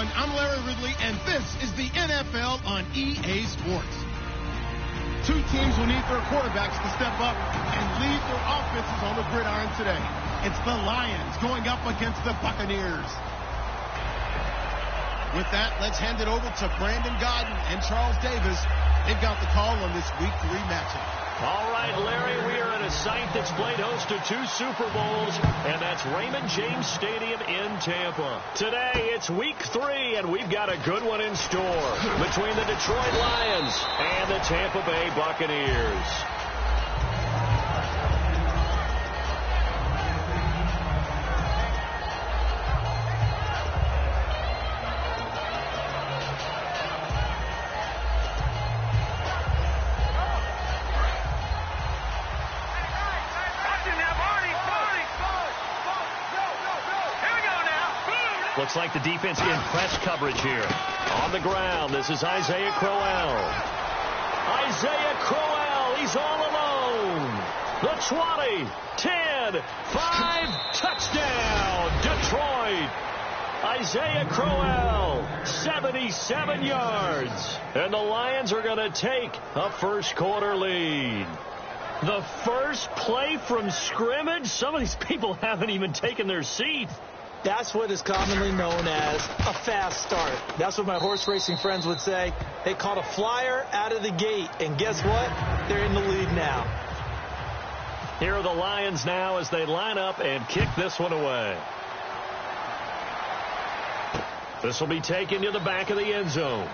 everyone. I'm Larry Ridley, and this is the NFL on EA Sports. Two teams will need their quarterbacks to step up and lead their offenses on the gridiron today. It's the Lions going up against the Buccaneers. With that, let's hand it over to Brandon Godden and Charles Davis. They've got the call on this Week 3 matchup. All right, Larry, we are at a site that's played host to 2 Super Bowls, and that's Raymond James Stadium in Tampa. Today, it's Week 3, and we've got a good one in store between the Detroit Lions and the Tampa Bay Buccaneers. Looks like the defense in press coverage here. On the ground, this is Isaiah Crowell. Isaiah Crowell, he's all alone. The 20, 10, 5, touchdown, Detroit. Isaiah Crowell, 77 yards. And the Lions are going to take a first-quarter lead. The first play from scrimmage? Some of these people haven't even taken their seat. That's what is commonly known as a fast start. That's what my horse racing friends would say. They caught a flyer out of the gate, and guess what? They're in the lead now. Here are the Lions now as they line up and kick this one away. This will be taken to the back of the end zone.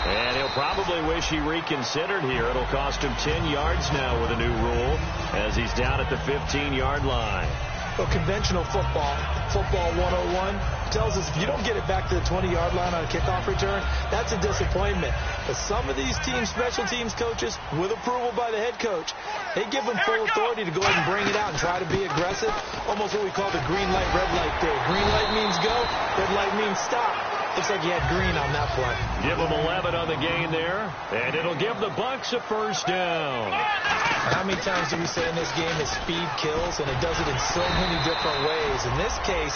And he'll probably wish he reconsidered here. It'll cost him 10 yards now with a new rule as he's down at the 15-yard line. Well, conventional football 101, tells us if you don't get it back to the 20-yard line on a kickoff return, that's a disappointment. But some of these teams, special teams coaches, with approval by the head coach, they give them full authority to go ahead and bring it out and try to be aggressive, almost what we call the green light, red light theory. Green light means go, red light means stop. Looks like he had green on that play. Give him 11 on the gain there, and it'll give the Bucs a first down. How many times do we say in this game that speed kills, and it does it in so many different ways? In this case,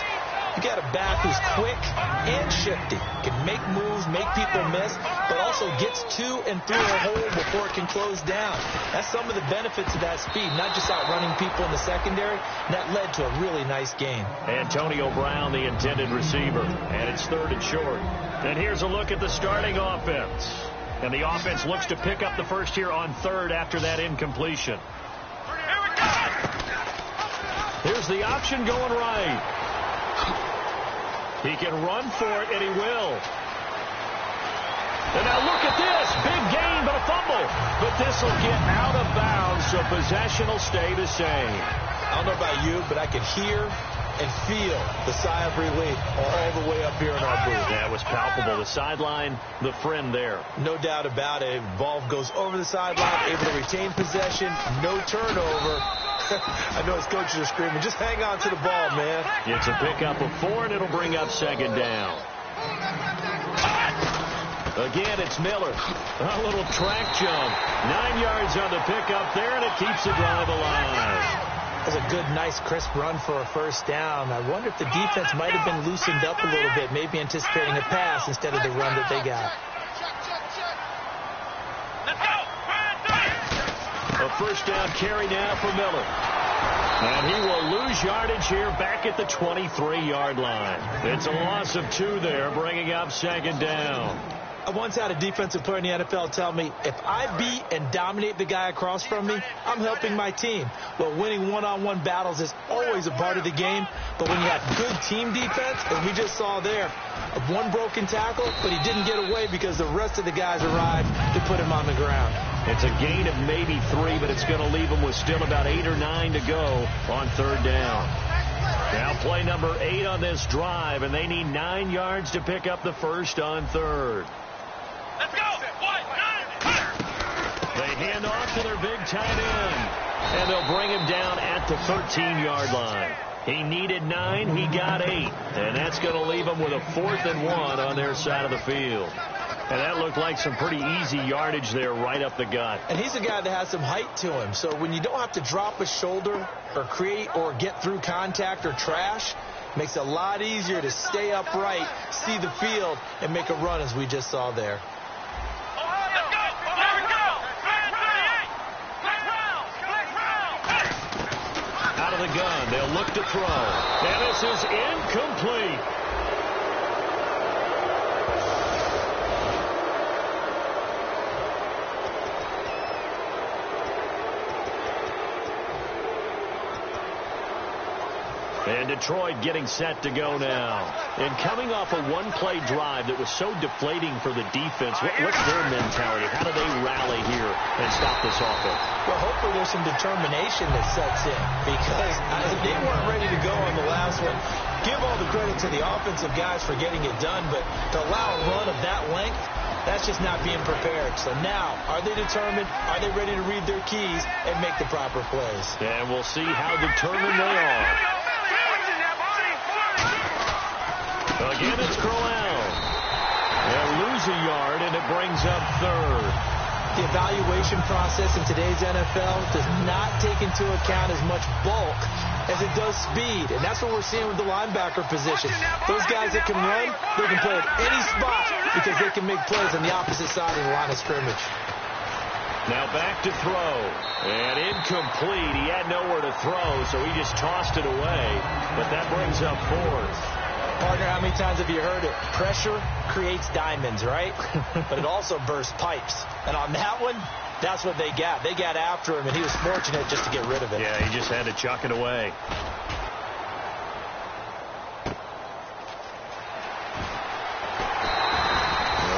you got a back who's quick and shifty, can make moves, make people miss, but also gets to and through a hole before it can close down. That's some of the benefits of that speed, not just outrunning people in the secondary. And that led to a really nice game. Antonio Brown, the intended receiver, and it's 3rd and short. And here's a look at the starting offense. And the offense looks to pick up the first here on 3rd after that incompletion. Here's the option going right. He can run for it, and he will. And now look at this. Big gain, but a fumble. But this will get out of bounds, so possession will stay the same. I don't know about you, but I can hear and feel the sigh of relief all the way up here in our booth. That was palpable. The sideline, the friend there. No doubt about it. Ball goes over the sideline, able to retain possession, no turnover. I know his coaches are screaming, just hang on to the ball, man. It's a pickup of 4, and it'll bring up 2nd down. Again, it's Miller. A little track jump. 9 yards on the pickup there, and it keeps the drive alive. That was a good, nice, crisp run for a first down. I wonder if the defense might have been loosened up a little bit, maybe anticipating a pass instead of the run that they got. A first down carry now for Miller. And he will lose yardage here back at the 23-yard line. It's a loss of 2 there, bringing up 2nd down. I once had a defensive player in the NFL tell me, if I beat and dominate the guy across from me, I'm helping my team. Well, winning one-on-one battles is always a part of the game, but when you have good team defense, as we just saw there, one broken tackle, but he didn't get away because the rest of the guys arrived to put him on the ground. It's a gain of maybe 3, but it's going to leave him with still about 8 or 9 to go on 3rd down. Now play number 8 on this drive, and they need 9 yards to pick up the first on 3rd. Let's go! They hand off to their big tight end, and they'll bring him down at the 13-yard line. He needed 9, he got 8, and that's going to leave him with a 4th and 1 on their side of the field. And that looked like some pretty easy yardage there right up the gut. And he's a guy that has some height to him. So when you don't have to drop a shoulder or create or get through contact or trash, Makes it a lot easier to stay upright, see the field, and make a run as we just saw there. Out of the gun, they'll look to throw. And this is incomplete. And Detroit getting set to go now. And coming off a one-play drive that was so deflating for the defense, what's their mentality? How do they rally here and stop this offense? Well, hopefully there's some determination that sets in, because they weren't ready to go on the last one. Give all the credit to the offensive guys for getting it done, but to allow a run of that length, that's just not being prepared. So now, are they determined? Are they ready to read their keys and make the proper plays? And we'll see how determined they are. Again, it's Crowell. They'll lose a yard, and it brings up third. The evaluation process in today's NFL does not take into account as much bulk as it does speed, and that's what we're seeing with the linebacker position. Those guys that can run, they can play at any spot because they can make plays on the opposite side of the line of scrimmage. Now back to throw, and incomplete. He had nowhere to throw, so he just tossed it away, but that brings up fourth. Partner, how many times have you heard it? Pressure creates diamonds, right? But it also bursts pipes. And on that one, that's what they got. They got after him, and he was fortunate just to get rid of it. Yeah, he just had to chuck it away.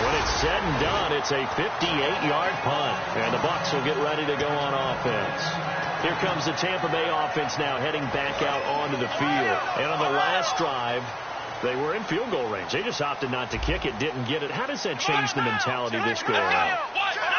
When it's said and done, it's a 58-yard punt. And the Bucs will get ready to go on offense. Here comes the Tampa Bay offense now heading back out onto the field. And on the last drive, they were in field goal range. They just opted not to kick it, didn't get it. How does that change the mentality this go around?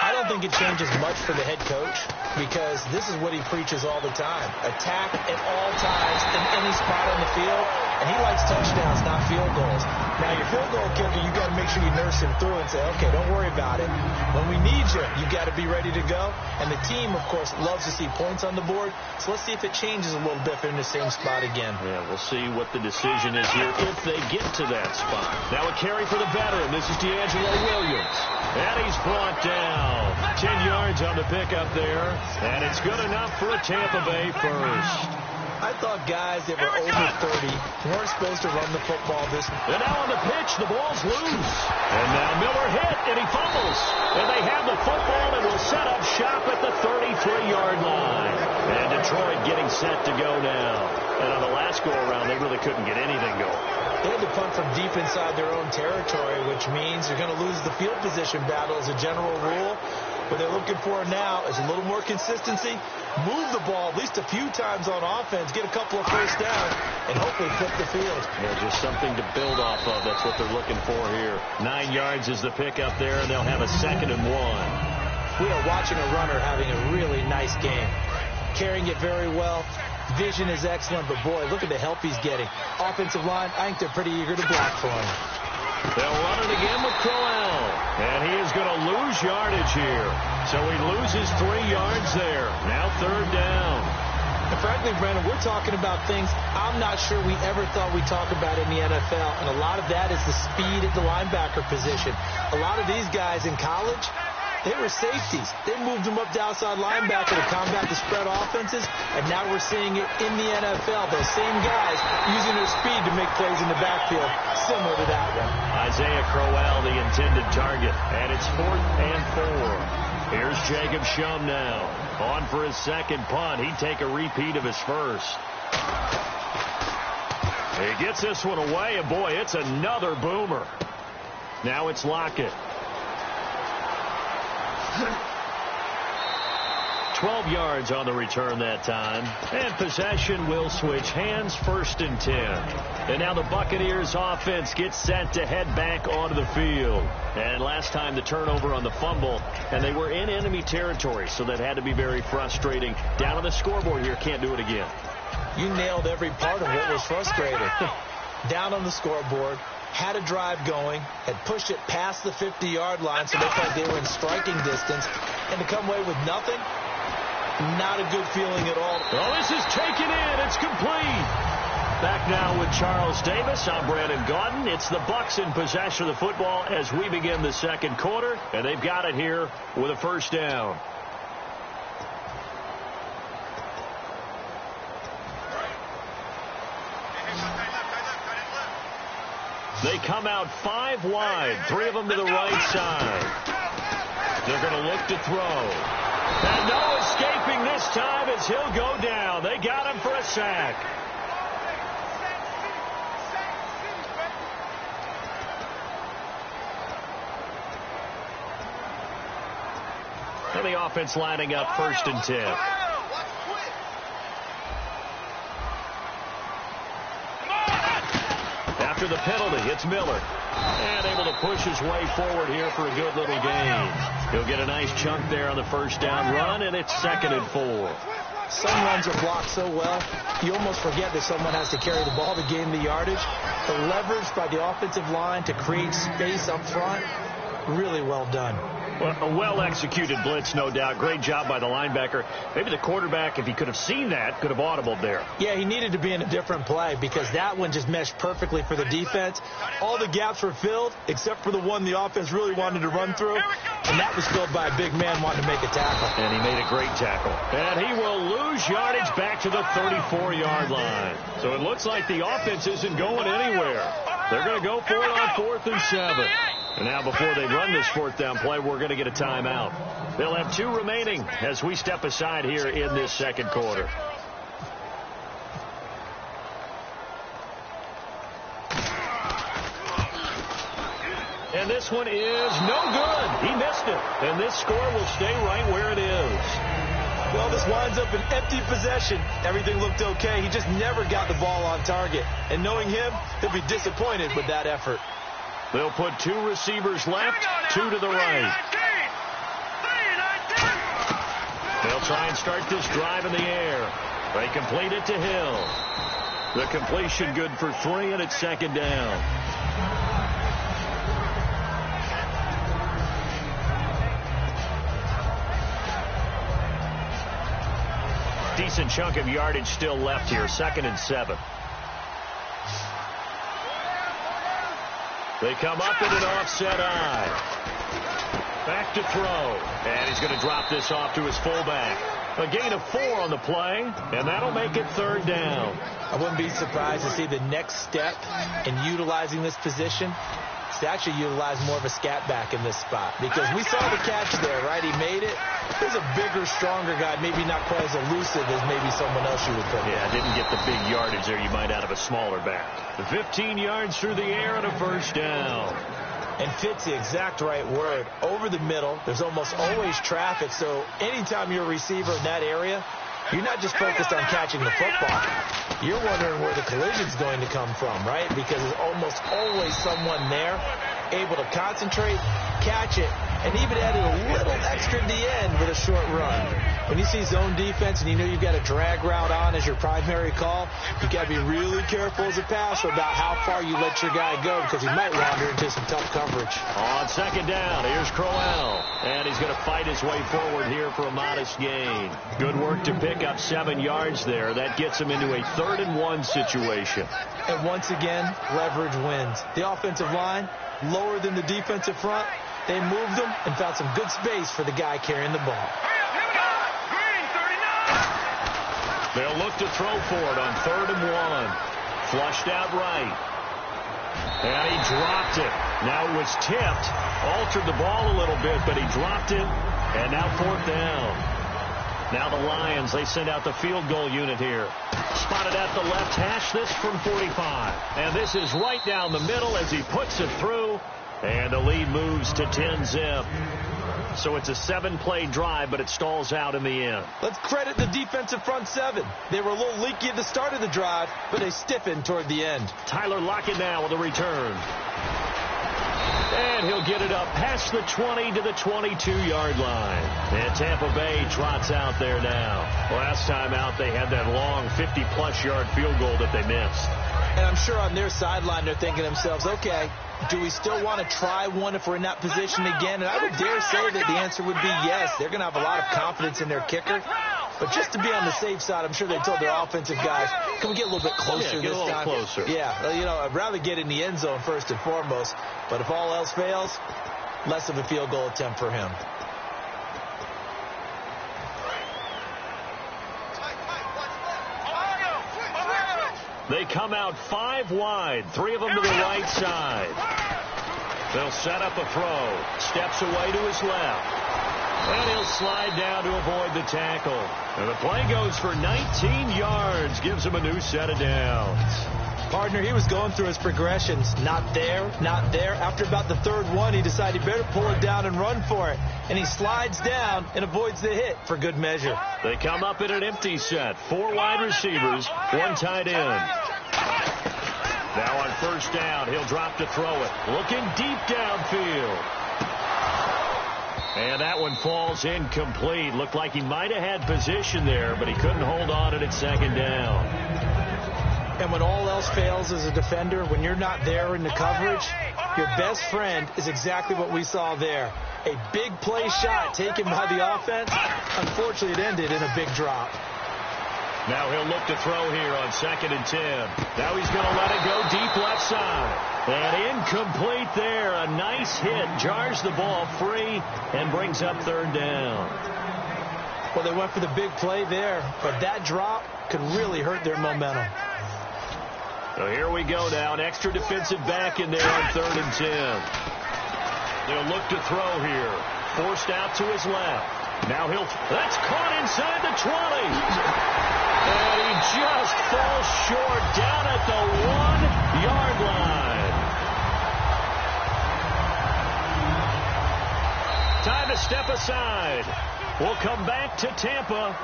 I don't think it changes much for the head coach, because this is what he preaches all the time. Attack at all times in any spot on the field, and he likes touchdowns, not field goals. Now, your field goal kicker, you got to make sure you nurse him through and say, okay, don't worry about it. When we need you, you got to be ready to go. And the team, of course, loves to see points on the board. So let's see if it changes a little bit if they're in the same spot again. Yeah, we'll see what the decision is here if they get to that spot. Now a carry for the veteran. This is D'Angelo Williams. And he's brought down. 10 yards on the pickup there. And it's good enough for a Tampa Bay first. I thought guys that were over 30 weren't supposed to run the football this way. And now on the pitch, the ball's loose. And now Miller hit, and he fumbles. And they have the football and will set up shop at the 33-yard line. And Detroit getting set to go now. And on the last go-around, they really couldn't get anything going. They had to punt from deep inside their own territory, which means they're going to lose the field position battle as a general rule. What they're looking for now is a little more consistency, move the ball at least a few times on offense, get a couple of first downs, and hopefully flip the field. Yeah, just something to build off of. That's what they're looking for here. 9 yards is the pickup there, and they'll have a 2nd and 1. We are watching a runner having a really nice game, carrying it very well. Vision is excellent, but boy, look at the help he's getting. Offensive line, I think they're pretty eager to block for him. They'll run it again with Crowell, and he is going to lose yardage here. So he loses 3 yards there. Now 3rd down. And frankly, Brandon, we're talking about things I'm not sure we ever thought we'd talk about in the NFL, and a lot of that is the speed at the linebacker position. A lot of these guys in college, they were safeties. They moved them up to outside linebacker to combat the spread offenses, and now we're seeing it in the NFL. Those same guys using their speed to make plays in the backfield, similar to that one. Isaiah Crowell, the intended target, and it's 4th and 4. Here's Jacob Shum now. On for his 2nd punt. He'd take a repeat of his first. He gets this one away, and boy, it's another boomer. Now it's Lockett. 12 yards on the return that time. And possession will switch hands, 1st and 10. And now the Buccaneers offense gets set to head back onto the field. And last time the turnover on the fumble, and they were in enemy territory, so that had to be very frustrating. Down on the scoreboard here, can't do it again. You nailed every part of what was frustrating. Down on the scoreboard, had a drive going, had pushed it past the 50-yard line, so they thought they were in striking distance, and to come away with nothing, not a good feeling at all. Oh, this is taken in. It's complete. Back now with Charles Davis. I'm Brandon Gaudin. It's the Bucs in possession of the football as we begin the second quarter, and they've got it here with a first down. They come out 5 wide, 3 of them to the right side. They're going to look to throw. And no escaping this time as he'll go down. They got him for a sack. And the offense lining up 1st and 10. After the penalty, it's Miller. And able to push his way forward here for a good little gain. He'll get a nice chunk there on the first down run, and it's 2nd and 4. Some runs are blocked so well, you almost forget that someone has to carry the ball to gain the yardage. The leverage by the offensive line to create space up front, really well done. Well, a well-executed blitz, no doubt. Great job by the linebacker. Maybe the quarterback, if he could have seen that, could have audibled there. Yeah, he needed to be in a different play because that one just meshed perfectly for the defense. All the gaps were filled except for the one the offense really wanted to run through, and that was filled by a big man wanting to make a tackle. And he made a great tackle. And he will lose yardage back to the 34-yard line. So it looks like the offense isn't going anywhere. They're going to go for it on 4th and 7. And now before they run this 4th down play, we're going to get a timeout. They'll have 2 remaining as we step aside here in this second quarter. And this one is no good. He missed it. And this score will stay right where it is. Well, this winds up an empty possession. Everything looked okay. He just never got the ball on target. And knowing him, he'll be disappointed with that effort. They'll put 2 receivers left, 2 to the right. They'll try and start this drive in the air. They complete it to Hill. The completion good for 3, and it's 2nd down. Decent chunk of yardage still left here. 2nd and 7. They come up in an offset eye. Back to throw. And he's going to drop this off to his fullback. A gain of 4 on the play, and that'll make it 3rd down. I wouldn't be surprised to see the next step in utilizing this position is to actually utilize more of a scat back in this spot. Because we saw the catch there, right? He made it. There's a bigger, stronger guy, maybe not quite as elusive as maybe someone else you would put. Yeah, didn't get the big yardage there you might out of a smaller back. 15 yards through the air and a 1st down. And fit's the exact right word. Over the middle, there's almost always traffic, so anytime you're a receiver in that area, you're not just focused on catching the football. You're wondering where the collision's going to come from, right? Because there's almost always someone there able to concentrate, catch it, and even added a little extra at the end with a short run. When you see zone defense and you know you've got a drag route on as your primary call, you got to be really careful as a passer about how far you let your guy go because he might wander into some tough coverage. On 2nd down, here's Crowell. And he's going to fight his way forward here for a modest gain. Good work to pick up 7 yards there. That gets him into a 3rd and 1 situation. And once again, leverage wins. The offensive line, lower than the defensive front. They moved them and found some good space for the guy carrying the ball. They'll look to throw for it on 3rd and 1. Flushed out right. And he dropped it. Now it was tipped. Altered the ball a little bit, but he dropped it. And now 4th down. Now the Lions, they send out the field goal unit here. Spotted at the left hash, this from 45. And this is right down the middle as he puts it through. And the lead moves to 10-zip. So it's a 7-play drive, but it stalls out in the end. Let's credit the defensive front 7. They were a little leaky at the start of the drive, but they stiffened toward the end. Tyler Lockett now with a return. And he'll get it up past the 20 to the 22-yard line. And Tampa Bay trots out there now. Last time out, they had that long 50-plus yard field goal that they missed. And I'm sure on their sideline, they're thinking to themselves, okay, do we still want to try one if we're in that position again? And I would dare say that the answer would be yes. They're going to have a lot of confidence in their kicker. But just to be on the safe side, I'm sure they told their offensive guys, can we get a little bit closer this time? Get a little closer. Yeah, you know, I'd rather get in the end zone first and foremost. But if all else fails, less of a field goal attempt for him. They come out 5 wide, 3 of them to the right side. They'll set up a throw. Steps away to his left. And he'll slide down to avoid the tackle. And the play goes for 19 yards. Gives him a new set of downs. Partner, he was going through his progressions. Not there, not there. After about the third one, he decided he better pull it down and run for it. And he slides down and avoids the hit for good measure. They come up in an empty set. 4 wide receivers, 1 tight end. Now on first down, he'll drop to throw it. Looking deep downfield. And that one falls incomplete. Looked like he might have had position there, but he couldn't hold on at second down. And when all else fails as a defender, when you're not there in the coverage, your best friend is exactly what we saw there. A big play shot taken by the offense. Unfortunately, it ended in a big drop. Now he'll look to throw here on 2nd and 10. Now he's going to let it go deep left side. And incomplete there. A nice hit. Jars the ball free and brings up 3rd down. Well, they went for the big play there, but that drop could really hurt their momentum. So here we go now. An extra defensive back in there on 3rd and 10. They'll look to throw here. Forced out to his left. Now that's caught inside the 20. And he just falls short down at the 1-yard line. Time to step aside. We'll come back to Tampa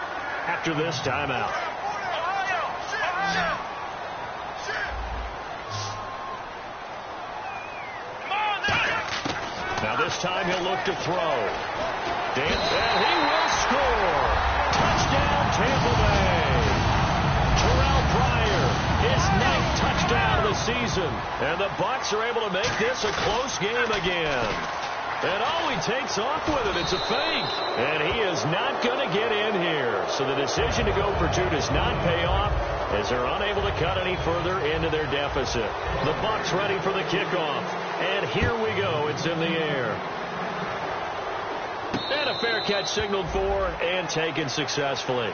after this timeout. Now this time he'll look to throw. And he will score. Touchdown, Tampa Bay. Terrell Pryor, his 9th touchdown of the season. And the Bucs are able to make this a close game again. And he takes off with it. It's a fake. And he is not going to get in here. So the decision to go for 2 does not pay off as they're unable to cut any further into their deficit. The Bucs ready for the kickoff. And here we go. It's in the air. And a fair catch signaled for and taken successfully.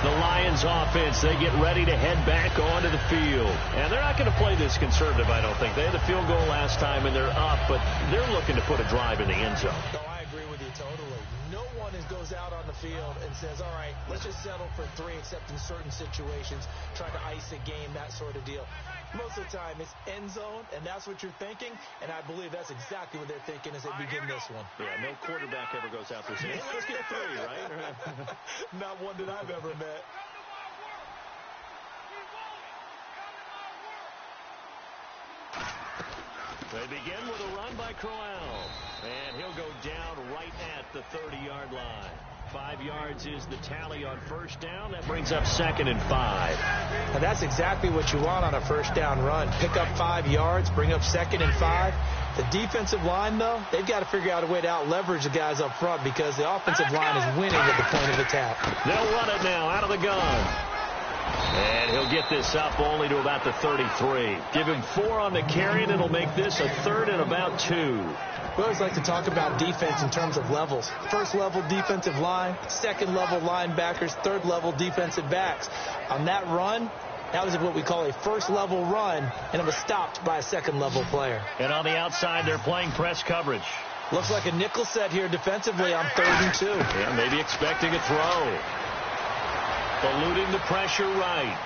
The Lions offense, they get ready to head back onto the field. And they're not going to play this conservative, I don't think. They had the field goal last time, and they're up, but they're looking to put a drive in the end zone. No, I agree with you totally. No one goes out on the field and says, all right, let's just settle for 3, except in certain situations, trying to ice a game, that sort of deal. Most of the time, it's end zone, and that's what you're thinking, and I believe that's exactly what they're thinking as they begin this one. Yeah, no quarterback ever goes out there saying, hey, let's get 3, right? Not one that I've ever met. They begin with a run by Crowell, and he'll go down right at the 30-yard line. 5 yards is the tally on first down. That brings up 2nd and 5. Now that's exactly what you want on a first down run. Pick up 5 yards, bring up 2nd and 5. The defensive line, though, they've got to figure out a way to out-leverage the guys up front because the offensive line is winning at the point of attack. They'll run it now out of the gun. And he'll get this up only to about the 33. Give him 4 on the carry, and it'll make this a 3rd and about 2. We always like to talk about defense in terms of levels. First level defensive line, second level linebackers, third level defensive backs. On that run, that was what we call a first level run, and it was stopped by a second level player. And on the outside, they're playing press coverage. Looks like a nickel set here defensively on 3rd and 2. Yeah, maybe expecting a throw. Eluding the pressure right.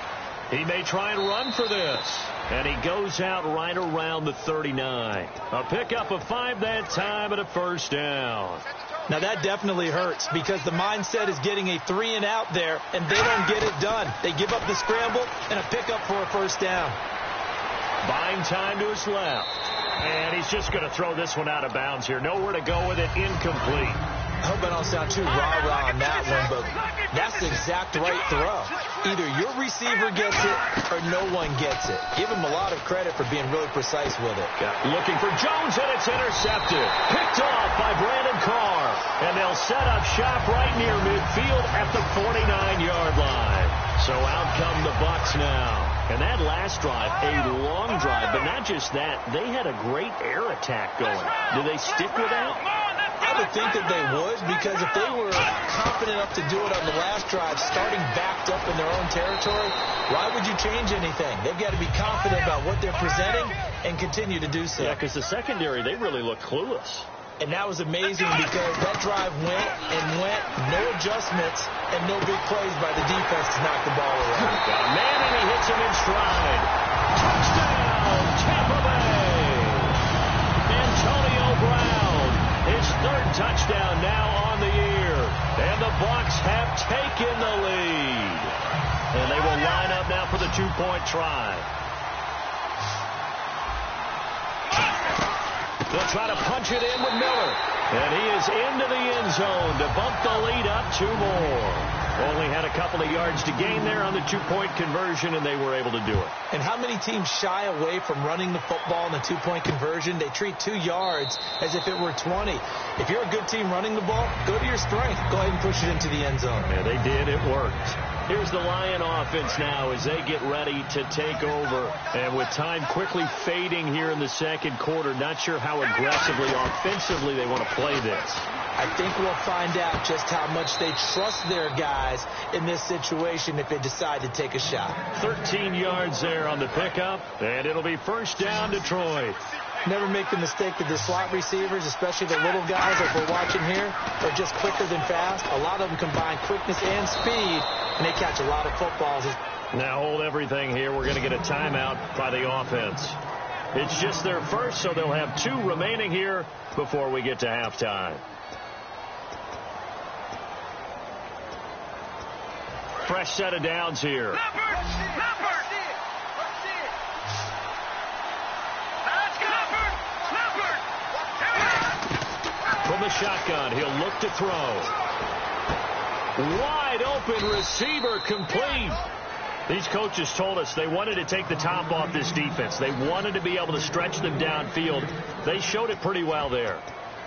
He may try and run for this. And he goes out right around the 39. A pickup of 5 that time and a first down. Now that definitely hurts because the mindset is getting a 3 and out there, and they don't get it done. They give up the scramble and a pickup for a first down. Buying time to his left. And he's just going to throw this one out of bounds here. Nowhere to go with it. Incomplete. I hope I don't sound too rah-rah on that one, but that's the exact right throw. Either your receiver gets it or no one gets it. Give him a lot of credit for being really precise with it. Looking for Jones, and it's intercepted. Picked off by Brandon Carr. And they'll set up shop right near midfield at the 49-yard line. So out come the Bucs now. And that last drive, a long drive, but not just that. They had a great air attack going. Do they stick with that? I would think that they would, because if they were confident enough to do it on the last drive, starting backed up in their own territory, why would you change anything? They've got to be confident about what they're presenting and continue to do so. Yeah, because the secondary, they really look clueless. And that was amazing because that drive went and went, no adjustments, and no big plays by the defense to knock the ball away. Got a man, and he hits him in stride. Touchdown, Tampa Bay. Antonio Brown, his third touchdown now on the year. And the Bucs have taken the lead. And they will line up now for the two-point try. They'll try to punch it in with Miller. And he is into the end zone to bump the lead up 2 more. Only had a couple of yards to gain there on the two-point conversion, and they were able to do it. And how many teams shy away from running the football in the two-point conversion? They treat 2 yards as if it were 20. If you're a good team running the ball, go to your strength. Go ahead and push it into the end zone. Yeah, they did. It worked. Here's the Lion offense now as they get ready to take over. And with time quickly fading here in the second quarter, not sure how aggressively, offensively they want to play this. I think we'll find out just how much they trust their guys in this situation if they decide to take a shot. 13 yards there on the pickup, and it'll be first down, Detroit. Never make the mistake that the slot receivers, especially the little guys like we're watching here, are just quicker than fast. A lot of them combine quickness and speed, and they catch a lot of footballs. Now hold everything here. We're going to get a timeout by the offense. It's just their first, so they'll have 2 remaining here before we get to halftime. Fresh set of downs here. From the shotgun, he'll look to throw. Wide open receiver, complete. These coaches told us they wanted to take the top off this defense. They wanted to be able to stretch them downfield. They showed it pretty well there.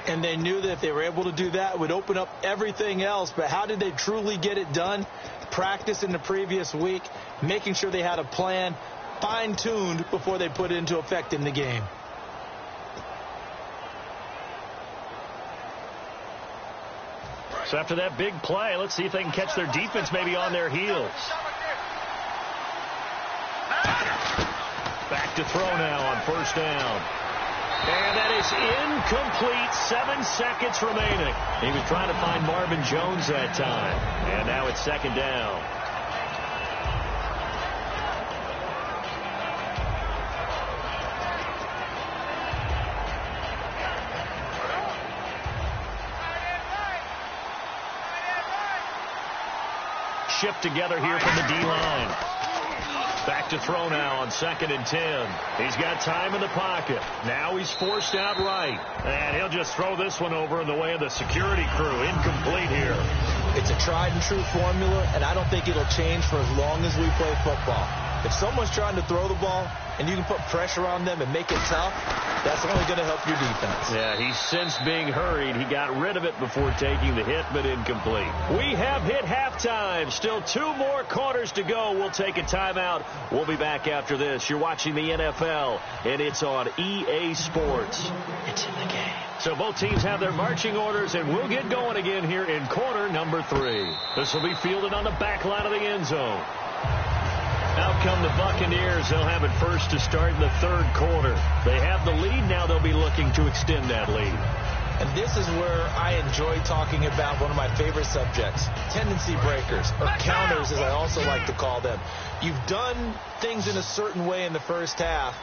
And they knew that if they were able to do that, it would open up everything else. But how did they truly get it done? Practice in the previous week, making sure they had a plan fine-tuned before they put it into effect in the game. So after that big play, let's see if they can catch their defense maybe on their heels. Back to throw now on first down. And that is incomplete. 7 seconds remaining. He was trying to find Marvin Jones that time. And now it's second down. Shift together here from the D-line. Back to throw now on 2nd and 10. He's got time in the pocket. Now he's forced out right. And he'll just throw this one over in the way of the security crew. Incomplete here. It's a tried-and-true formula, and I don't think it'll change for as long as we play football. If someone's trying to throw the ball and you can put pressure on them and make it tough, that's only going to help your defense. Yeah, he's since being hurried. He got rid of it before taking the hit, but incomplete. We have hit halftime. Still 2 more quarters to go. We'll take a timeout. We'll be back after this. You're watching the NFL, and it's on EA Sports. It's in the game. So both teams have their marching orders, and we'll get going again here in quarter number 3. This will be fielded on the back line of the end zone. Out come the Buccaneers. They'll have it first to start in the 3rd quarter. They have the lead. Now they'll be looking to extend that lead. And this is where I enjoy talking about one of my favorite subjects, tendency breakers, or counters as I also like to call them. You've done things in a certain way in the first half,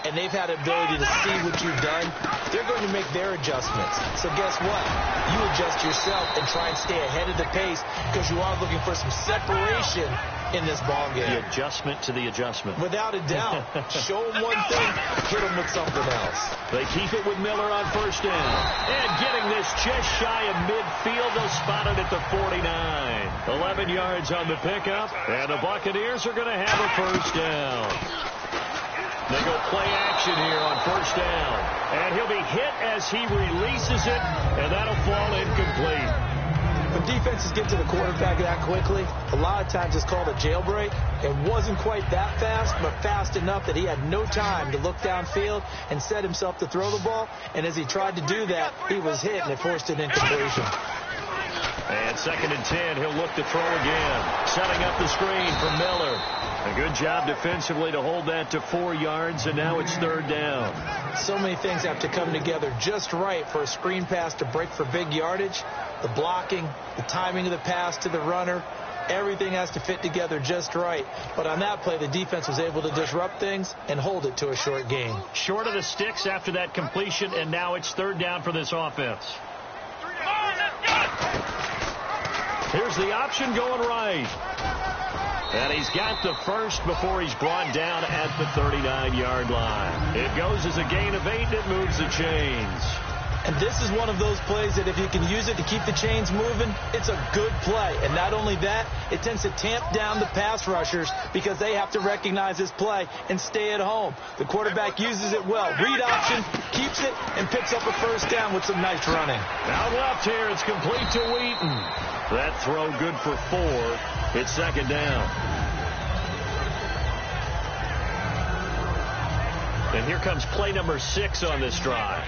and they've had the ability to see what you've done. They're going to make their adjustments. So guess what? You adjust yourself and try and stay ahead of the pace because you are looking for some separation in this ball game. The adjustment to the adjustment. Without a doubt. Show them one thing, hit them with something else. They keep it with Miller on first down. And getting this just shy of midfield. They'll spot it at the 49. 11 yards on the pickup. And the Buccaneers are going to have a first down. They go play action here on first down. And he'll be hit as he releases it. And that'll fall incomplete. When defenses get to the quarterback that quickly, a lot of times it's called a jailbreak. It wasn't quite that fast, but fast enough that he had no time to look downfield and set himself to throw the ball. And as he tried to do that, he was hit, and it forced an incompletion. And 2nd and 10, he'll look to throw again. Setting up the screen for Miller. A good job defensively to hold that to 4 yards, and now it's 3rd down. So many things have to come together just right for a screen pass to break for big yardage. The blocking, the timing of the pass to the runner, everything has to fit together just right. But on that play, the defense was able to disrupt things and hold it to a short gain. Short of the sticks after that completion, and now it's 3rd down for this offense. Here's the option going right. And he's got the first before he's brought down at the 39-yard line. It goes as a gain of 8, and it moves the chains. And this is one of those plays that if you can use it to keep the chains moving, it's a good play. And not only that, it tends to tamp down the pass rushers because they have to recognize this play and stay at home. The quarterback uses it well. Read option, keeps it, and picks up a first down with some nice running. Out left here, it's complete to Wheaton. That throw good for 4. It's 2nd down. And here comes play number 6 on this drive.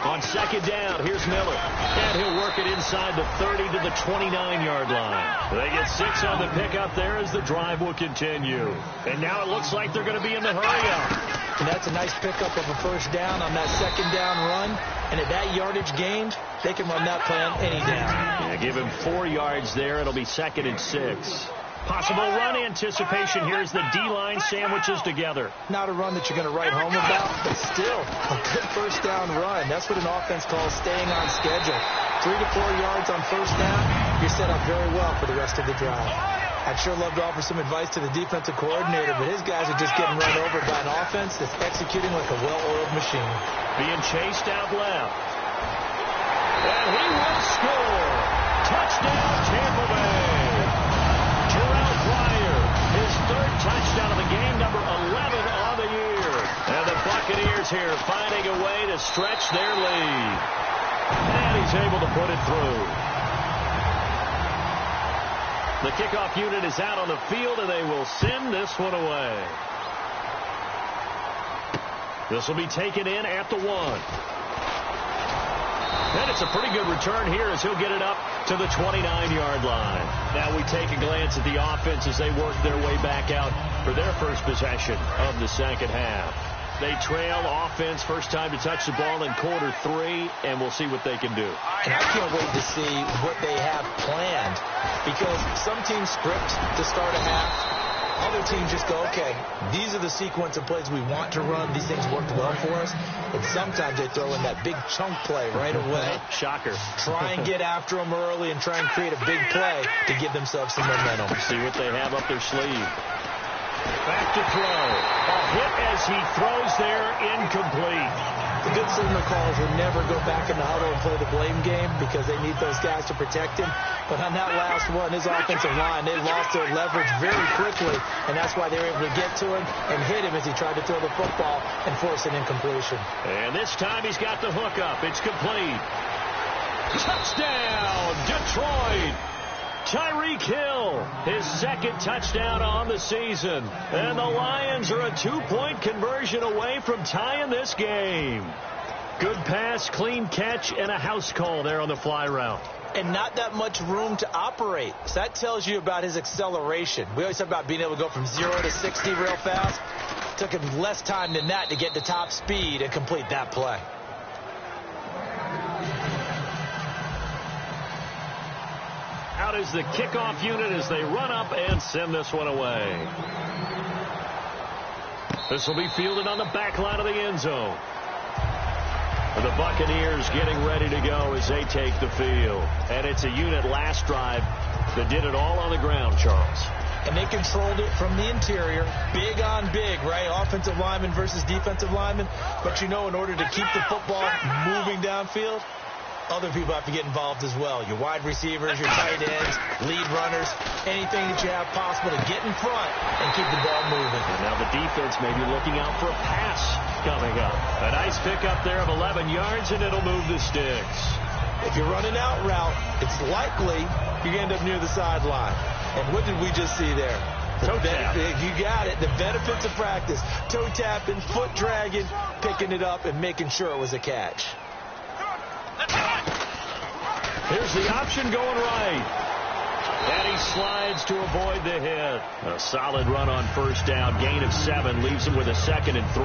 On 2nd down, here's Miller. And he'll work it inside the 30 to the 29-yard line. They get 6 on the pickup there as the drive will continue. And now it looks like they're going to be in the hurry-up. And that's a nice pickup of a first down on that 2nd down run. And at that yardage gained, they can run that play on any down. Yeah, give him 4 yards there. It'll be 2nd and 6. Possible run anticipation here as the D-line sandwiches together. Not a run that you're going to write home about, but still a good first down run. That's what an offense calls staying on schedule. 3 to 4 yards on first down, you're set up very well for the rest of the drive. I'd sure love to offer some advice to the defensive coordinator, but his guys are just getting run over by an offense that's executing like a well-oiled machine. Being chased out left. And he will score. Touchdown, Tampa Bay. His 3rd touchdown of the game, number 11 on the year. And the Buccaneers here finding a way to stretch their lead. And he's able to put it through. The kickoff unit is out on the field, and they will send this one away. This will be taken in at the 1. And it's a pretty good return here as he'll get it up to the 29-yard line. Now we take a glance at the offense as they work their way back out for their first possession of the 2nd half. They trail offense, first time to touch the ball in quarter 3, and we'll see what they can do. And I can't wait to see what they have planned because some teams script to start a half. Other teams just go, okay, these are the sequence of plays we want to run. These things worked well for us. And sometimes they throw in that big chunk play right away. Shocker. Try and get after them early and try and create a big play to give themselves some momentum. See what they have up their sleeve. Back to throw. A hit as he throws there, incomplete. The good signal callers will never go back in the huddle and play the blame game because they need those guys to protect him. But on that last one, his offensive line, they lost their leverage very quickly, and that's why they were able to get to him and hit him as he tried to throw the football and force an incompletion. And this time he's got the hook up. It's complete. Touchdown, Detroit. Tyreek Hill, his 2nd touchdown on the season. And the Lions are a 2-point conversion away from tying this game. Good pass, clean catch, and a house call there on the fly route. And not that much room to operate. So that tells you about his acceleration. We always talk about being able to go from 0 to 60 real fast. It took him less time than that to get to top speed and complete that play. Out is the kickoff unit as they run up and send this one away. This will be fielded on the back line of the end zone. The Buccaneers getting ready to go as they take the field. And it's a unit last drive that did it all on the ground, Charles. And they controlled it from the interior. Big on big, right? Offensive lineman versus defensive lineman. But you know, in order to keep the football moving downfield, other people have to get involved as well. Your wide receivers, your tight ends, lead runners, anything that you have possible to get in front and keep the ball moving. And now the defense may be looking out for a pass coming up. A nice pickup there of 11 yards, and it'll move the sticks. If you're running out route, it's likely you're going to end up near the sideline. And what did we just see there? Toe tap. You got it. The benefits of practice. Toe tapping, foot dragging, picking it up, and making sure it was a catch. Here's the option going right. And he slides to avoid the hit. A solid run on first down. Gain of 7 leaves him with a 2nd and 3.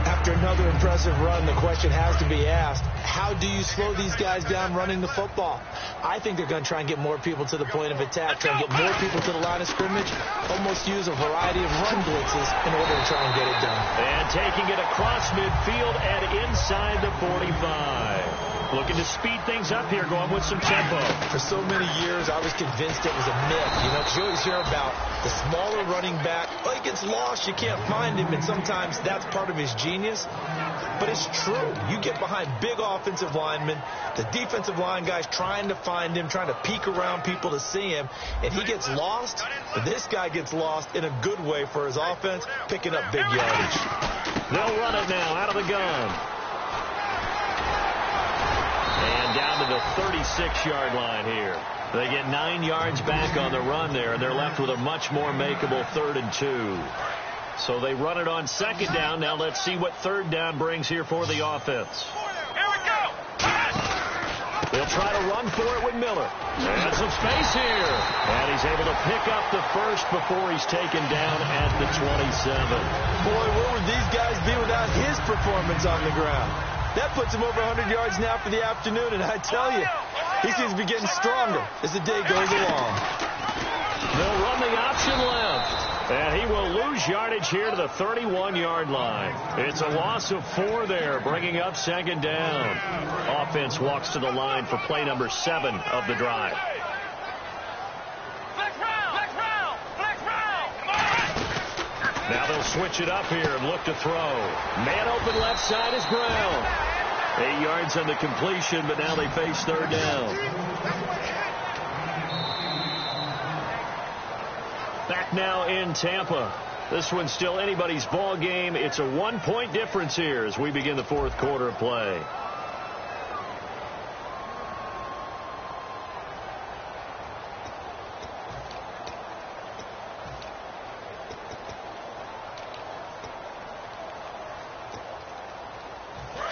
After another impressive run, the question has to be asked, how do you slow these guys down running the football? I think they're going to try and get more people to the point of attack, try and get more people to the line of scrimmage, almost use a variety of run blitzes in order to try and get it done. And taking it across midfield and inside the 45. Looking to speed things up here, going with some tempo. For so many years, I was convinced it was a myth. You know, you always hear about the smaller running back. Oh, he gets lost, you can't find him, and sometimes that's part of his genius. But it's true. You get behind big offensive linemen, the defensive line guys trying to find him, trying to peek around people to see him, and he gets lost. But this guy gets lost in a good way for his offense, picking up big yardage. They'll run it now out of the gun. And down to the 36-yard line here. They get 9 yards back on the run there, and they're left with a much more makeable 3rd and 2. So they run it on 2nd down. Now let's see what 3rd down brings here for the offense. Here we go. They'll try to run for it with Miller. And some space here. And he's able to pick up the first before he's taken down at the 27. Boy, where would these guys be without his performance on the ground? That puts him over 100 yards now for the afternoon, and I tell you, he seems to be getting stronger as the day goes along. They'll run the option left, and he will lose yardage here to the 31-yard line. It's a loss of 4 there, bringing up 2nd down. Offense walks to the line for play number 7 of the drive. Now they'll switch it up here and look to throw. Man open left side is Brown. 8 yards on the completion, but now they face 3rd down. Back now in Tampa. This one's still anybody's ball game. It's a 1-point difference here as we begin the 4th quarter of play.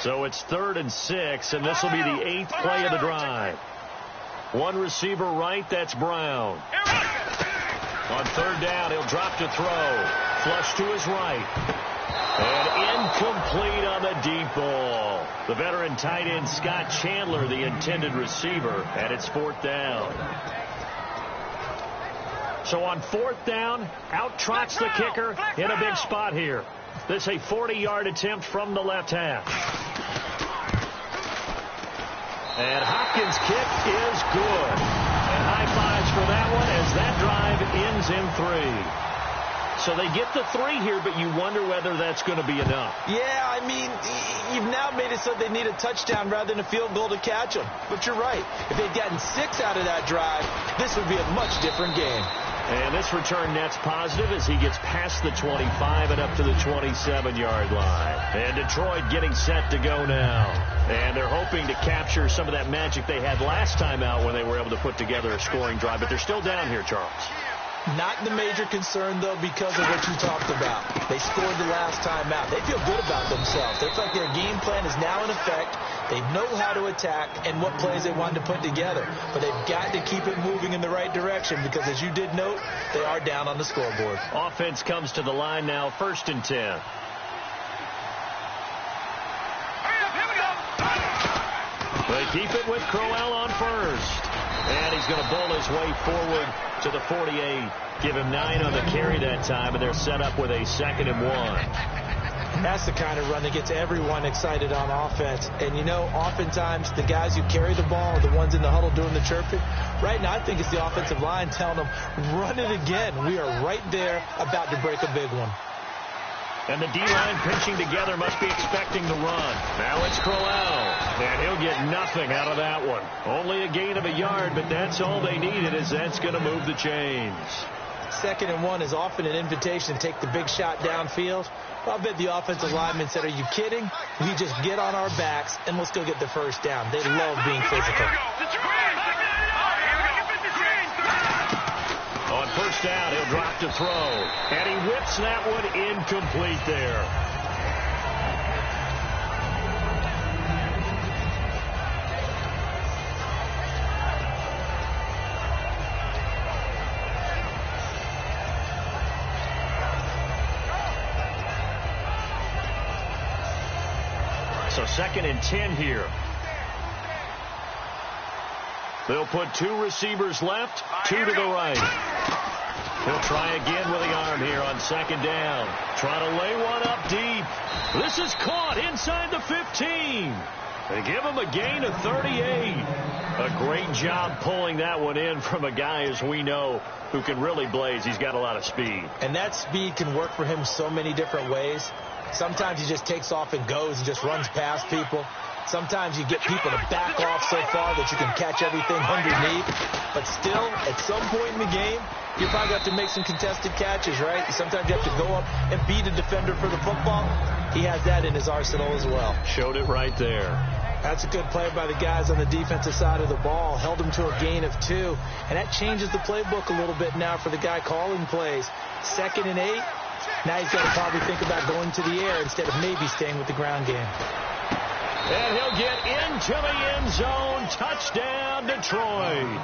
So it's 3rd and 6, and this will be the 8th play of the drive. One receiver right, that's Brown. On 3rd down, he'll drop to throw. Flush to his right. And incomplete on the deep ball. The veteran tight end Scott Chandler, the intended receiver, and it's 4th down. So on 4th down, out trots the kicker in a big spot here. This a 40-yard attempt from the left half. And Hopkins' kick is good. And high fives for that one as that drive ends in 3. So they get the 3 here, but you wonder whether that's going to be enough. Yeah, I mean, you've now made it so they need a touchdown rather than a field goal to catch them. But you're right. If they'd gotten 6 out of that drive, this would be a much different game. And this return net's positive as he gets past the 25 and up to the 27-yard line. And Detroit getting set to go now. And they're hoping to capture some of that magic they had last time out when they were able to put together a scoring drive. But they're still down here, Charles. Not the major concern, though, because of what you talked about. They scored the last time out. They feel good about themselves. They feel like their game plan is now in effect. They know how to attack and what plays they want to put together. But they've got to keep it moving in the right direction because, as you did note, they are down on the scoreboard. Offense comes to the line now, 1st and 10. They keep it with Crowell on first. And he's going to bowl his way forward to the 48. Give him 9 on the carry that time, and they're set up with a 2nd and 1. That's the kind of run that gets everyone excited on offense. And, you know, oftentimes the guys who carry the ball are the ones in the huddle doing the chirping. Right now, I think it's the offensive line telling them, run it again. We are right there about to break a big one. And the D-line pinching together must be expecting the run. Now it's Crowell, and he'll get nothing out of that one. Only a gain of a yard, but that's all they needed, as that's going to move the chains. 2nd and 1 is often an invitation to take the big shot downfield. I'll bet the offensive lineman said, are you kidding? We just get on our backs, and let's go get the first down. They love being physical. On first down, he'll drop to throw. And he whips that one incomplete there. So 2nd and 10 here. They'll put 2 receivers left, 2 to the right. He'll try again with the arm here on 2nd down. Trying to lay one up deep. This is caught inside the 15. They give him a gain of 38. A great job pulling that one in from a guy, as we know, who can really blaze. He's got a lot of speed. And that speed can work for him so many different ways. Sometimes he just takes off and goes and just runs past people. Sometimes you get people to back off so far that you can catch everything underneath. But still, at some point in the game, you probably have to make some contested catches, right? Sometimes you have to go up and beat a defender for the football. He has that in his arsenal as well. Showed it right there. That's a good play by the guys on the defensive side of the ball. Held him to a gain of 2. And that changes the playbook a little bit now for the guy calling plays. 2nd and 8. Now he's got to probably think about going to the air instead of maybe staying with the ground game. And he'll get into the end zone. Touchdown, Detroit.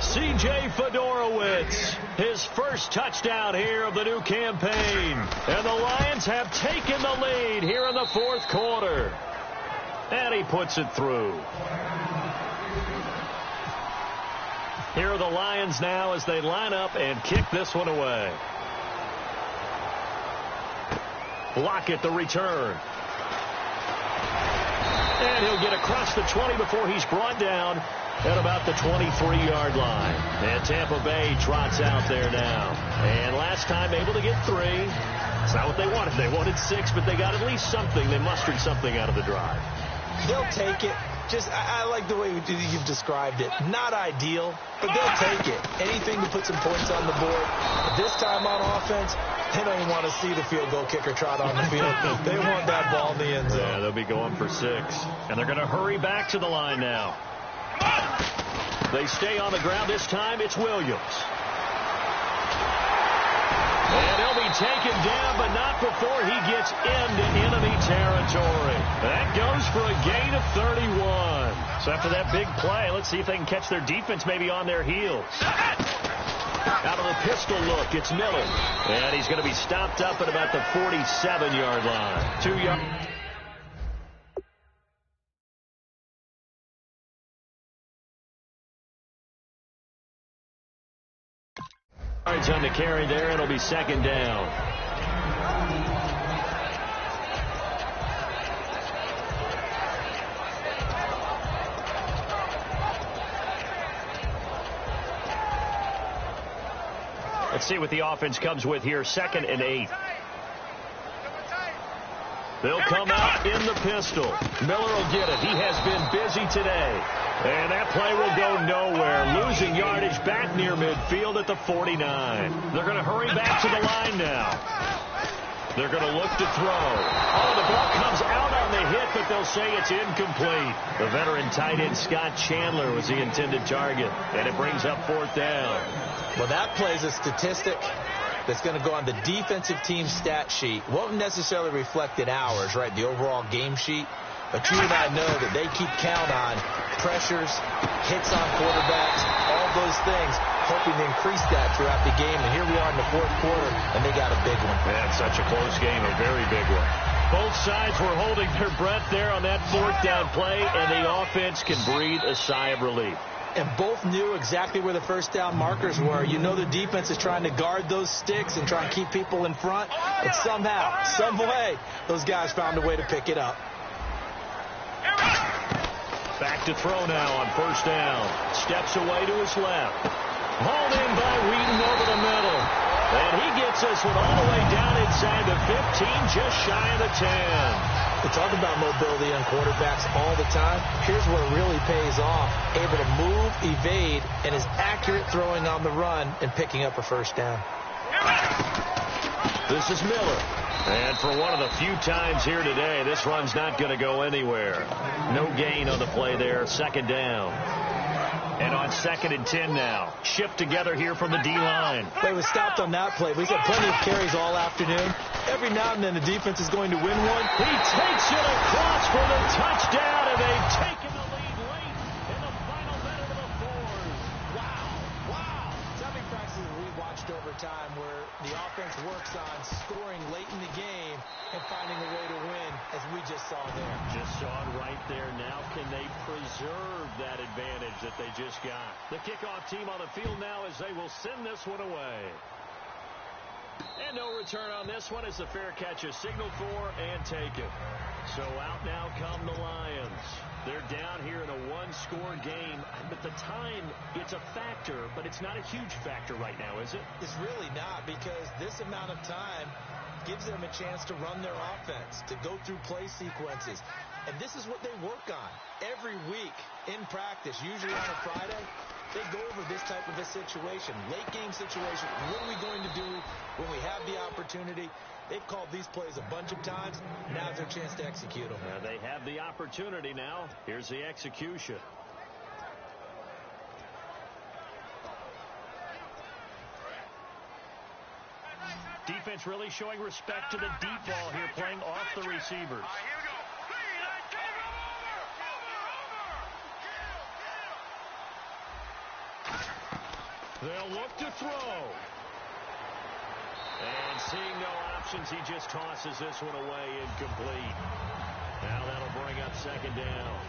C.J. Fedorowicz, his first touchdown here of the new campaign. And the Lions have taken the lead here in the 4th quarter. And he puts it through. Here are the Lions now as they line up and kick this one away. Lockett the return. And he'll get across the 20 before he's brought down at about the 23-yard line. And Tampa Bay trots out there now. And last time able to get 3. It's not what they wanted. They wanted 6, but they got at least something. They mustered something out of the drive. They'll take it. Just, I like the way you've described it. Not ideal, but they'll take it. Anything to put some points on the board. But this time on offense, they don't even want to see the field goal kicker trot on the field. They want that ball in the end zone. Yeah, they'll be going for 6. And they're going to hurry back to the line now. They stay on the ground this time. It's Williams. And he'll be taken down, but not before he gets into enemy territory. That goes for a gain of 31. So after that big play, let's see if they can catch their defense maybe on their heels. Out of the pistol look, it's Miller. And he's going to be stopped up at about the 47-yard line. 2 yards. On the carry there, it'll be 2nd down. Let's see what the offense comes with here. 2nd and 8. They'll come out in the pistol. Miller will get it. He has been busy today. And that play will go nowhere. Losing yardage back near midfield at the 49. They're going to hurry back to the line now. They're going to look to throw. Oh, the ball comes out on the hit, but they'll say it's incomplete. The veteran tight end Scott Chandler was the intended target, and it brings up 4th down. Well, that plays a statistic that's going to go on the defensive team stat sheet. Won't necessarily reflect in ours, right, the overall game sheet. But you and I know that they keep count on pressures, hits on quarterbacks, all those things, hoping to increase that throughout the game. And here we are in the 4th quarter, and they got a big one. Man, such a close game, a very big one. Both sides were holding their breath there on that 4th down play, and the offense can breathe a sigh of relief. and both knew exactly where the first down markers were. You know the defense is trying to guard those sticks and try and keep people in front, but somehow, some way, those guys found a way to pick it up. Back to throw now on first down. Steps away to his left. Hauled in by Wheaton over the middle. And he gets this one all the way down inside the 15, just shy of the 10. We talk about mobility on quarterbacks all the time. Here's where it really pays off. Able to move, evade, and is accurate throwing on the run and picking up a first down. This is Miller. And for one of the few times here today, this run's not going to go anywhere. No gain on the play there. Second down. And on 2nd and 10 now. Shift together here from the D-line. Play was stopped on that play. We've had plenty of carries all afternoon. Every now and then the defense is going to win one. He takes it across for the touchdown, and they've taken the lead late in the final minute of the fourth. Wow. So many practices we watched over time where the offense works on scoring late in the game and finding a way to win, as we just saw there. Just saw it right there. Now can they preserve that advantage that they just got? The kickoff team on the field now as they will send this one away. And no return on this one as the fair catch is signaled for and taken. So out now come the Lions. They're down here in a one-score game. But the time, it's a factor, but it's not a huge factor right now, is it? It's really not, because this amount of time gives them a chance to run their offense, to go through play sequences. And this is what they work on every week in practice, usually on a Friday. They go over this type of a situation, late game situation. What are we going to do when we have the opportunity? They've called these plays a bunch of times. Now's their chance to execute them. They have the opportunity now. Here's the execution. Defense really showing respect to the deep ball here, playing off the receivers. They'll look to throw. And seeing no options, he just tosses this one away incomplete. Now that'll bring up second down.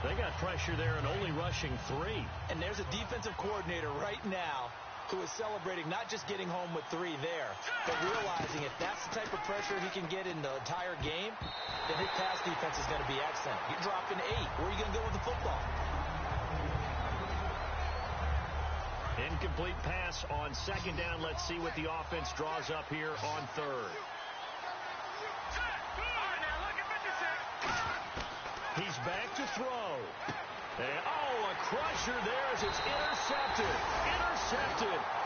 They got pressure there and only rushing 3. And there's a defensive coordinator right now who is celebrating not just getting home with 3 there, but realizing if that's the type of pressure he can get in the entire game, then his pass defense is going to be excellent. You're dropping 8. Where are you going to go with the football? Incomplete pass on second down. Let's see what the offense draws up here on third. He's back to throw. And, a crusher there as it's intercepted.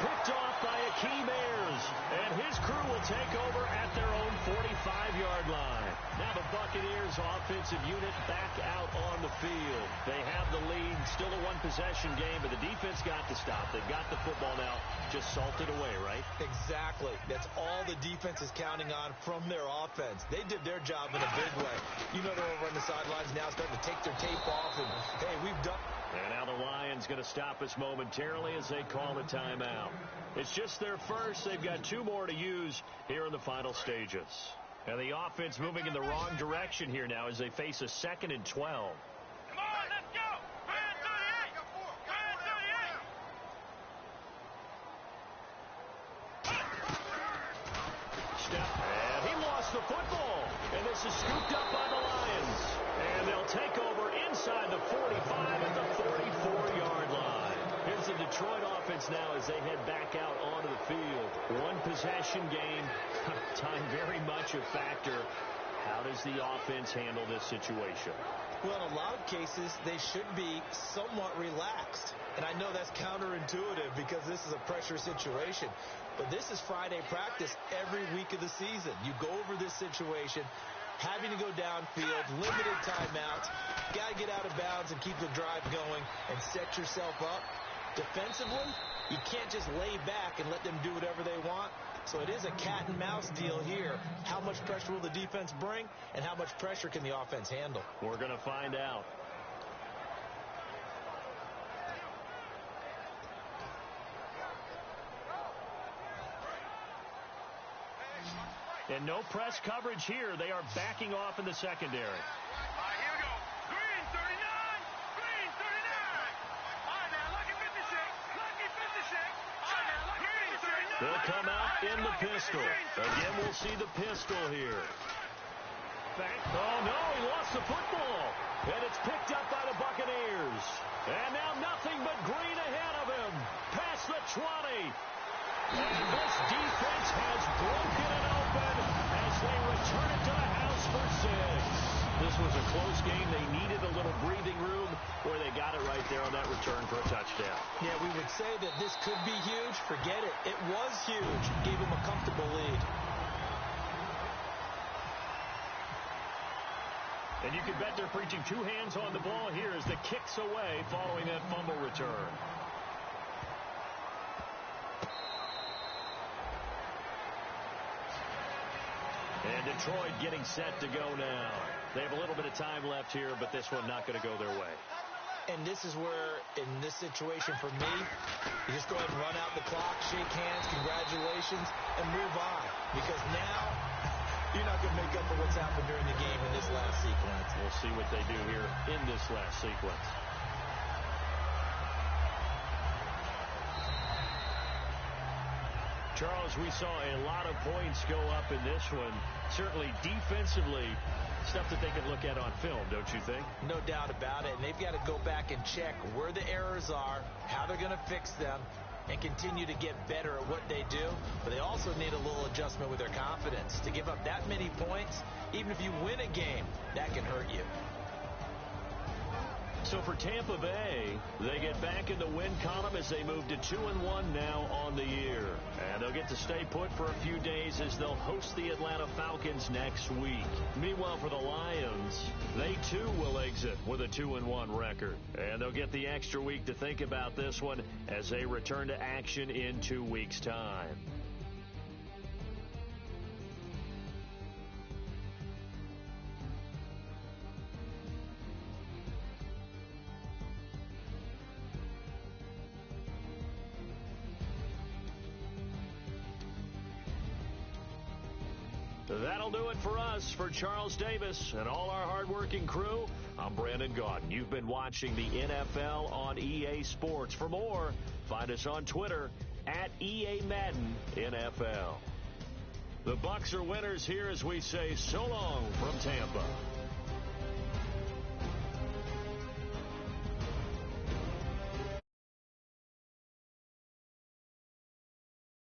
Picked off by Akeem Ayers. And his crew will take over at their own 45-yard line. Now the Buccaneers offensive unit back out on the field. They have the lead. Still a one-possession game, but the defense got to stop. They've got the football now. Just salted away, right? Exactly. That's all the defense is counting on from their offense. They did their job in a big way. You know they're over on the sidelines now starting to take their tape off, and, hey, we've done... And now the Lions going to stop us momentarily as they call a timeout. It's just their first. They've got 2 more to use here in the final stages. And the offense moving in the wrong direction here now as they face a 2nd and 12. Come on, let's go! Grand 38! Step, and he lost the football. And this is scooped up by the Lions. And they'll take over inside the 45 at the 44-yard line. Here's the Detroit offense now as they head back out onto the field. One possession game. Time very much a factor. How does the offense handle this situation? Well, in a lot of cases, they should be somewhat relaxed. And I know that's counterintuitive because this is a pressure situation. But this is Friday practice every week of the season. You go over this situation, having to go downfield, limited timeouts. Got to get out of bounds and keep the drive going and set yourself up. Defensively, you can't just lay back and let them do whatever they want. So it is a cat and mouse deal here. How much pressure will the defense bring, and how much pressure can the offense handle? We're going to find out. And no press coverage here. They are backing off in the secondary. All right, here we go. Green 39. Green 39. All right, now, They'll come out in the pistol. Again, we'll see the pistol here. Oh, no, he lost the football. And it's picked up by the Buccaneers. And now nothing but green ahead of him. Past the 20. And this defense has broken it open as they return it to the house for 6. This was a close game. They needed a little breathing room where they got it right there on that return for a touchdown. Yeah, we would say that this could be huge. Forget it. It was huge. Gave them a comfortable lead. And you can bet they're preaching 2 hands on the ball here as the kick's away following that fumble return. And Detroit getting set to go now. They have a little bit of time left here, but this one not going to go their way. And this is where, in this situation for me, you just go ahead and run out the clock, shake hands, congratulations, and move on. Because now you're not going to make up for what's happened during the game in this last sequence. We'll see what they do here in this last sequence. Charles, we saw a lot of points go up in this one. Certainly defensively, stuff that they can look at on film, don't you think? No doubt about it. And they've got to go back and check where the errors are, how they're going to fix them, and continue to get better at what they do. But they also need a little adjustment with their confidence. To give up that many points, even if you win a game, that can hurt you. So for Tampa Bay, they get back in the win column as they move to 2-1 now on the year. And they'll get to stay put for a few days as they'll host the Atlanta Falcons next week. Meanwhile, for the Lions, they too will exit with a 2-1 record. And they'll get the extra week to think about this one as they return to action in 2 weeks' time. That'll do it for us. For Charles Davis and all our hardworking crew, I'm Brandon Gaudin. You've been watching the NFL on EA Sports. For more, find us on Twitter at EA Madden NFL. The Bucs are winners here as we say so long from Tampa.